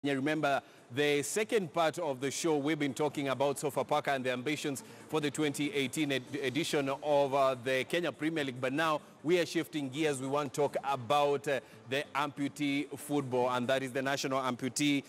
You remember the second part of the show, we've been talking about Sofapaka and the ambitions for the 2018 edition of the Kenya Premier League. But now we are shifting gears. We want to talk about the amputee football, and that is the National Amputee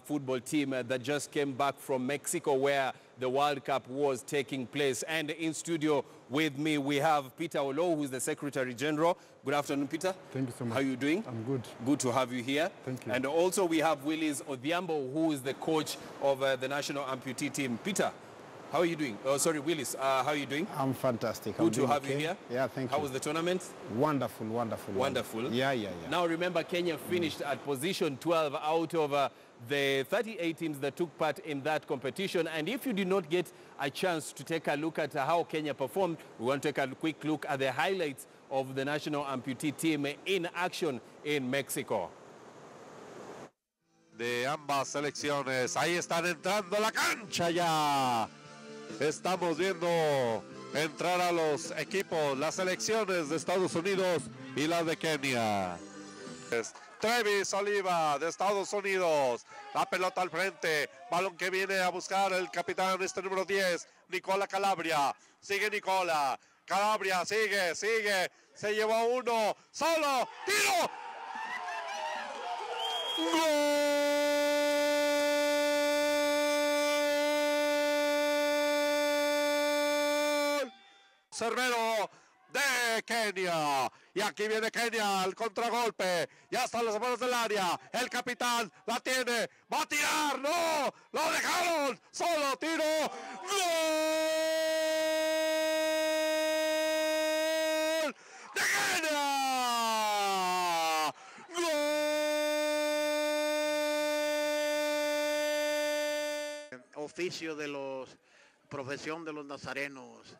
football team that just came back from Mexico, where the World Cup was taking place. And in studio with me, we have Peter Olo, who is the Secretary General. Good afternoon, Peter. Thank you so much. How are you doing? I'm good. Good to have you here. Thank you. And also we have Willis Odhiambo, who is the coach of the National Amputee team. Peter, how are you doing? Oh, sorry, Willis, how are you doing? I'm fantastic. Good to have you here. Yeah, thank you. How was the tournament? Wonderful, wonderful. Wonderful. Yeah. Now remember, Kenya finished at position 12 out of the 38 teams that took part in that competition. And if you did not get a chance to take a look at how Kenya performed, we want to take a quick look at the highlights of the National Amputee team in action in Mexico. De ambas selecciones, ahí están entrando a la cancha ya. Estamos viendo entrar a los equipos, las selecciones de Estados Unidos y las de Kenia. Travis Oliva de Estados Unidos, la pelota al frente, balón que viene a buscar el capitán, número 10, Nicola Calabria. Sigue Nicola, Calabria sigue, se llevó uno, solo, tiro. ¡Gol! Cervero de Kenia. Y aquí viene Kenia, el contragolpe. Ya están las manos del área. El capitán la tiene. Va a tirar. ¡No! ¡Lo dejaron! ¡Solo tiro! ¡Gol! ¡De Kenia! ¡Gol! Oficio de los, profesión de los nazarenos.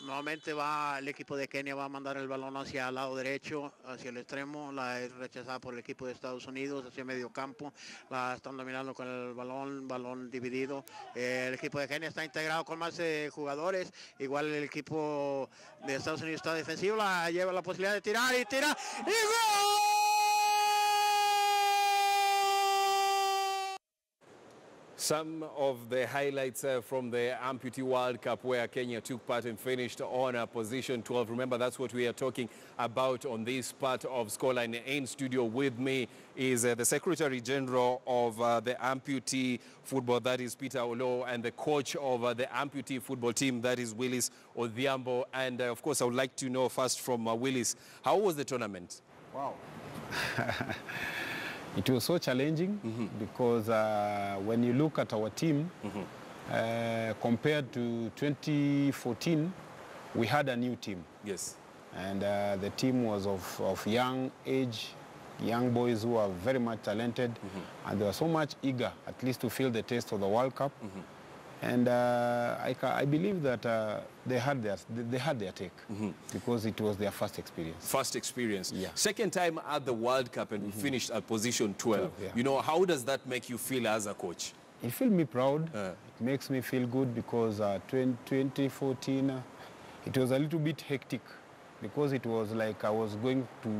Nuevamente el equipo de Kenia va a mandar el balón hacia el lado derecho, hacia el extremo, la es rechazada por el equipo de Estados Unidos, hacia medio campo, la están dominando con el balón dividido. El equipo de Kenia está integrado con más jugadores, igual el equipo de Estados Unidos está defensivo, lleva la posibilidad de tirar y tira, ¡y gol! Some of the highlights from the Amputee World Cup, where Kenya took part and finished on position 12. Remember, that's what we are talking about on this part of Scoreline. In studio with me is the Secretary General of the Amputee football, that is Peter Olo, and the coach of the Amputee football team, that is Willis Odhiambo. And of course, I would like to know first from Willis, how was the tournament? Wow. It was so challenging because when you look at our team, compared to 2014, we had a new team. Yes. And the team was of young age, young boys who are very much talented, and they were so much eager, at least to feel the taste of the World Cup. And I believe that they had their take because it was their first experience. First experience. Yeah. Second time at the World Cup, and we finished at position 12. Yeah. You know, how does that make you feel as a coach? It feels me proud. It makes me feel good because 2014, it was a little bit hectic because it was like I was going to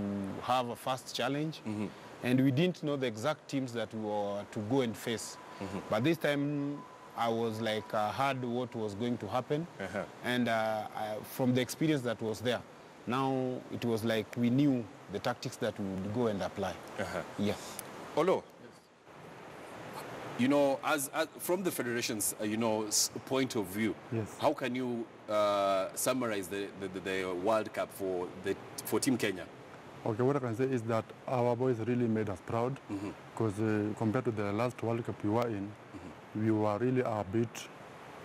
have a first challenge, and we didn't know the exact teams that we were to go and face. But this time, I was like, heard what was going to happen, and from the experience that was there, now it was like we knew the tactics that we would go and apply. Yeah. Olo, you know, as from the federation's, point of view, how can you summarize the World Cup for Team Kenya? Okay, what I can say is that our boys really made us proud because compared to the last World Cup we were in, we were really a bit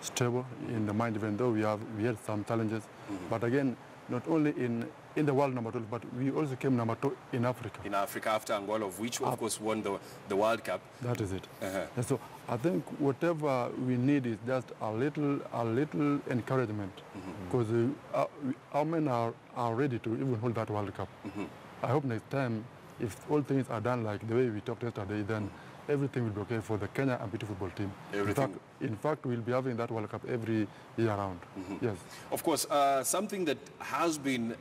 stable in the mind, even though we had some challenges. But again, not only in the world number 12, but we also came number 2 in Africa. In Africa, after Angola, of which of course won the World Cup. That is it. And so I think whatever we need is just a little encouragement, because our men are ready to even hold that World Cup. I hope next time, if all things are done like the way we talked yesterday, then everything will be okay for the Kenya Amputee football team. Everything. In fact, we'll be having that World Cup every year round. Yes. Of course, something that has been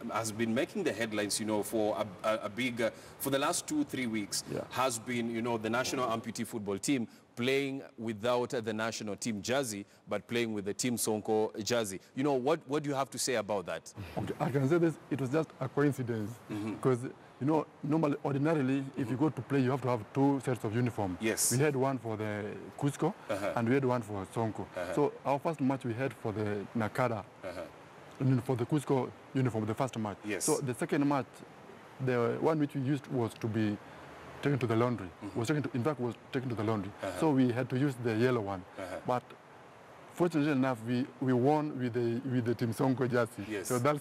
making the headlines, you know, for a big, for the last 2-3 weeks, has been, you know, the National Amputee football team playing without the national team jersey, but playing with the Team Sonko jersey. You know, what do you have to say about that? Okay, I can say this, it was just a coincidence, because, you know, normally, ordinarily, if you go to play, you have to have 2 sets of uniform. Yes. We had one for the Cusco, and we had one for Sonko. So our first match we had for the Nakada, for the Cusco uniform, the first match. Yes. So the second match, the one which we used was to be taken to the laundry. Was taken to the laundry. So we had to use the yellow one. But fortunately enough, we won with the Team Sonko jersey. Yes. So that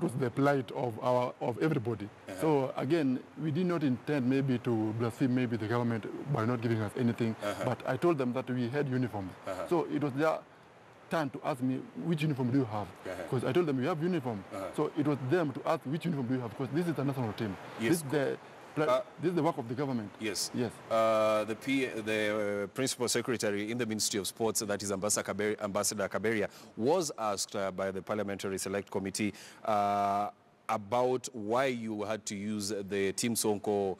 was the plight of everybody. So again, we did not intend maybe to blaspheme maybe the government by not giving us anything. But I told them that we had uniforms. So it was their turn to ask me, which uniform do you have? Because I told them we have uniform. So it was them to ask which uniform do you have, because this is the national team. Yes. This is the work of the government. Yes. Yes. The principal secretary in the Ministry of Sports, that is Ambassador Kaberia, was asked by the Parliamentary Select Committee about why you had to use the Team Sonko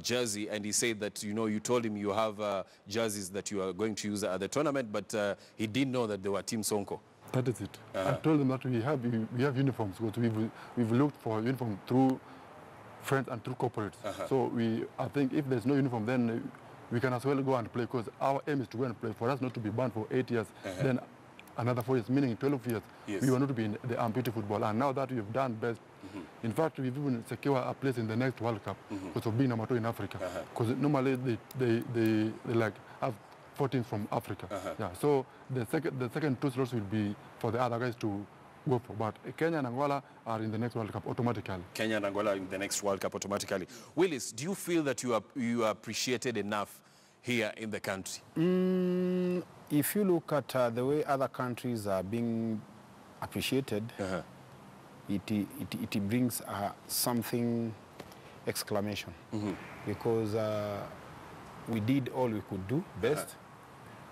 jersey, and he said that, you know, you told him you have jerseys that you are going to use at the tournament, but he didn't know that they were Team Sonko. That is it. I told them that we have uniforms, because we've looked for uniform through friends and through corporates. So I think if there's no uniform, then we can as well go and play, because our aim is to go and play. For us not to be banned for 8 years, then another 4 years, meaning 12 years, we were not to be in the amputee football. And now that we've done best, in fact, we've even secured a place in the next World Cup because of being number 2 in Africa. Because normally they like have 14 from Africa. Yeah. So the second 2 slots will be for the other guys to go for. But Kenya and Angola are in the next World Cup automatically. Kenya and Angola in the next World Cup automatically. Willis, do you feel that you are appreciated enough here in the country? If you look at the way other countries are being appreciated, it brings something exclamation, because we did all we could do best,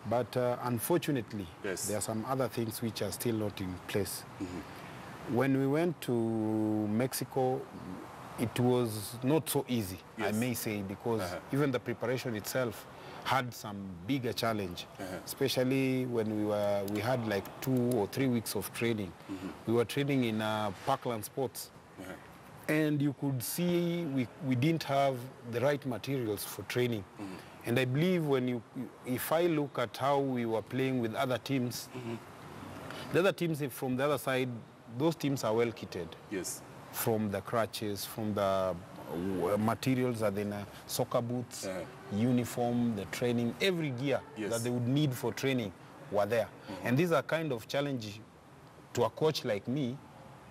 but unfortunately there are some other things which are still not in place. When we went to Mexico, it was not so easy, I may say, because even the preparation itself had some bigger challenge, especially when we had like 2 or 3 weeks of training. We were training in Parkland Sports, and you could see we didn't have the right materials for training. And I believe if I look at how we were playing with other teams, the other teams from the other side, those teams are well kitted. Yes. From the crutches, from the materials, and then soccer boots, uniform, the training, every gear that they would need for training were there. And these are kind of challenge to a coach like me.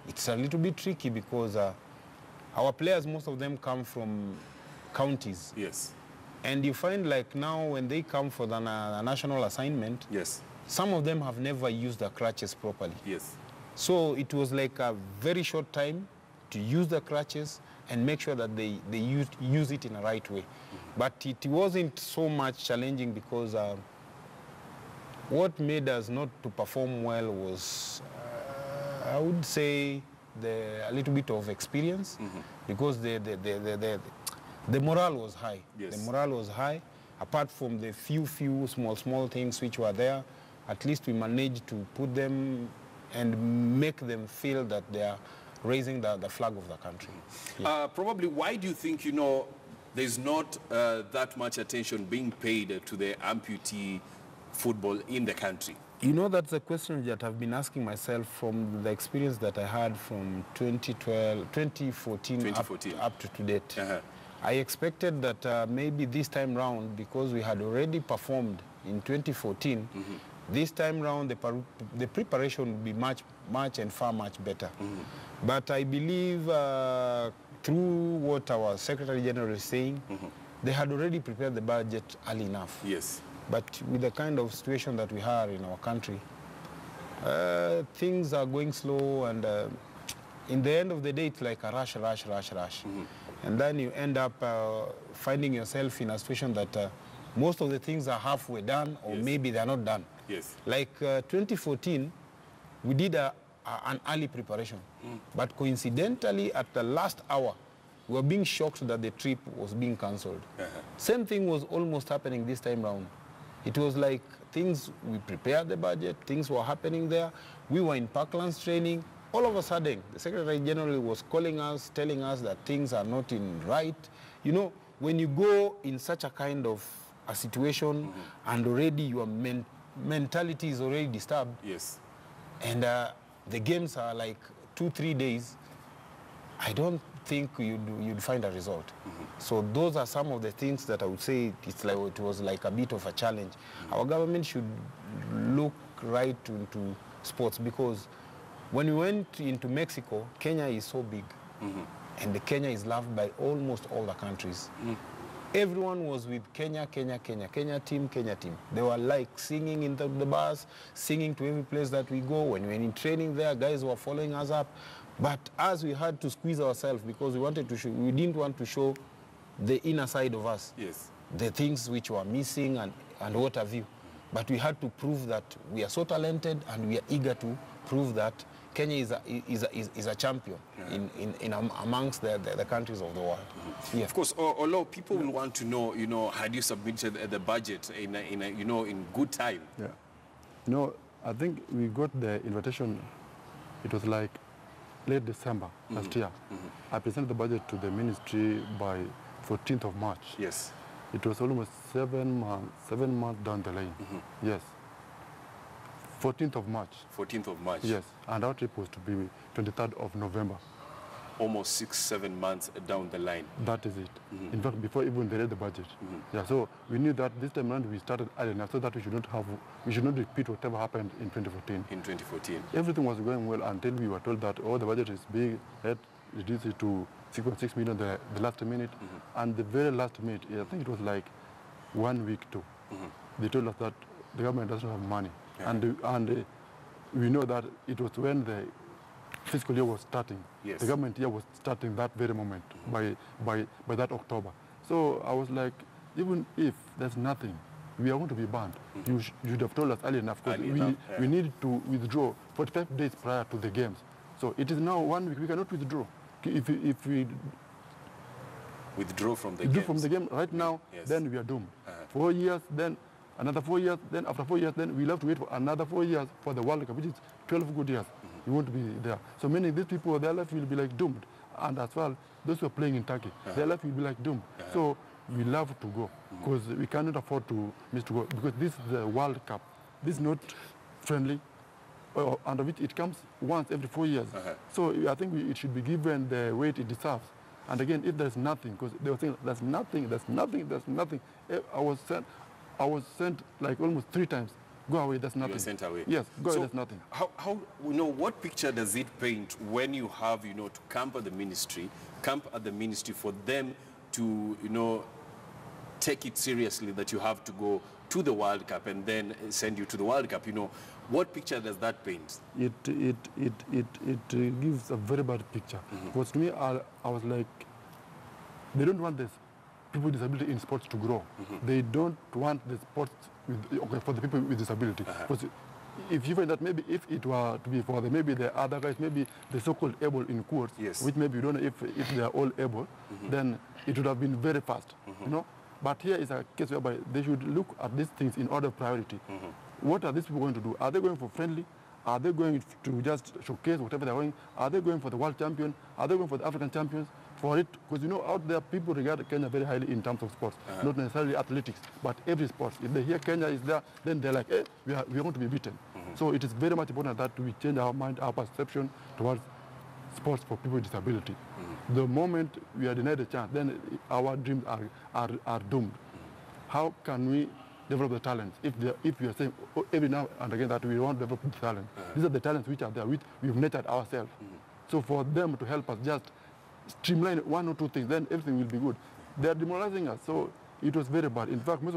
It's a little bit tricky because our players, most of them come from counties. Yes. And you find like now when they come for the national assignment, some of them have never used the crutches properly. Yes. So it was like a very short time to use the crutches and make sure that they use it in the right way. But it wasn't so much challenging because what made us not to perform well was, I would say, a little bit of experience, because the morale was high. The morale was high. Apart from the few small things which were there, at least we managed to put them and make them feel that they are raising the flag of the country. Probably, why do you think, there's not that much attention being paid to the amputee football in the country? That's a question that I've been asking myself from the experience that I had from 2014 up to date. I expected that maybe this time round, because we had already performed in 2014, this time round the preparation would be much better. But I believe through what our Secretary General is saying, they had already prepared the budget early enough. Yes. But with the kind of situation that we have in our country, things are going slow, and in the end of the day, it's like a rush. And then you end up finding yourself in a situation that most of the things are halfway done, or maybe they're not done. Yes. Like 2014, we did an early preparation. But coincidentally, at the last hour, we were being shocked that the trip was being cancelled. Same thing was almost happening this time round. It was like things, we prepared the budget, things were happening there. We were in Parklands training. All of a sudden, the Secretary General was calling us, telling us that things are not in right. You know, when you go in such a kind of a situation and already your mentality is already disturbed. Yes. And the games are like 2-3 days, I don't think you'd find a result. So those are some of the things that I would say it was like a bit of a challenge. Our government should look right into sports, because when we went into Mexico, Kenya is so big. And Kenya is loved by almost all the countries. Everyone was with Kenya, Kenya, Kenya, Kenya team, Kenya team. They were like singing in the bus, singing to every place that we go. When we were in training there, guys were following us up. But as we had to squeeze ourselves, because we wanted to show, we didn't want to show the inner side of us. Yes. The things which were missing and what have you. But we had to prove that we are so talented, and we are eager to prove that Kenya is a champion amongst the countries of the world. Of course, although people will want to know, you know, had you submitted the budget in good time? Yeah. You know, I think we got the invitation, it was like late December last year. I presented the budget to the ministry by 14th of March. Yes. It was almost 7 months down the line. Yes. 14th of March. 14th of March. Yes, and our trip was to be 23rd of November. Almost 6-7 months down the line. That is it. In fact, before even they read the budget. Yeah, so we knew that this time around we started early enough so that we should not repeat whatever happened in 2014. In 2014. Everything was going well until we were told that, oh, the budget is big, let's reduce it to 6.6 million the last minute. And the very last minute, I think it was like 1 week too. They told us that the government doesn't have money. And we know that it was when the fiscal year was starting. Yes. The government year was starting that very moment, by that October. So I was like, even if there's nothing, we are going to be banned. You should have told us early enough, because we need to withdraw 45 days prior to the games. So it is now 1 week, we cannot withdraw. If we withdraw from the withdraw games. from the game right now, then we are doomed. 4 years, then another 4 years, then after 4 years, then we'll have to wait for another 4 years for the World Cup, which is 12 good years. You won't be there. So many of these people, their life will be like doomed. And as well, those who are playing in Turkey, their life will be like doomed. So we love to go, because we cannot afford to miss to go, because this is the World Cup. This is not friendly, under which it comes once every 4 years. So I think it should be given the weight it deserves. And again, if there's nothing, because they were saying there's nothing, there's nothing, there's nothing. I was sent like almost 3 times. Go away, there's nothing. You were sent away. Yes, go away, there's nothing. How what picture does it paint when you have, to camp at the ministry for them to, take it seriously that you have to go to the World Cup and then send you to the World Cup? What picture does that paint? It gives a very bad picture. Because to me, I was like, they don't want this people with disability in sports to grow. They don't want the sports for the people with disability. Because if you find that maybe if it were to be for maybe the other guys, maybe the so-called able in quotes, which maybe you don't know if they are all able, then it would have been very fast, But here is a case whereby they should look at these things in order of priority. What are these people going to do? Are they going for friendly? Are they going to just showcase whatever they're going? Are they going for the world champion? Are they going for the African champions? For it, because out there people regard Kenya very highly in terms of sports, not necessarily athletics, but every sport. If they hear Kenya is there, then they're like, hey, we are going to be beaten. So it is very much important that we change our mind, our perception towards sports for people with disability. The moment we are denied a chance, then our dreams are doomed. How can we develop the talents if we are saying every now and again that we want to develop the talent? These are the talents which are there, which we've nurtured ourselves. So for them to help us just streamline 1 or 2 things, then everything will be good. They are demoralizing us, so it was very bad. In fact, most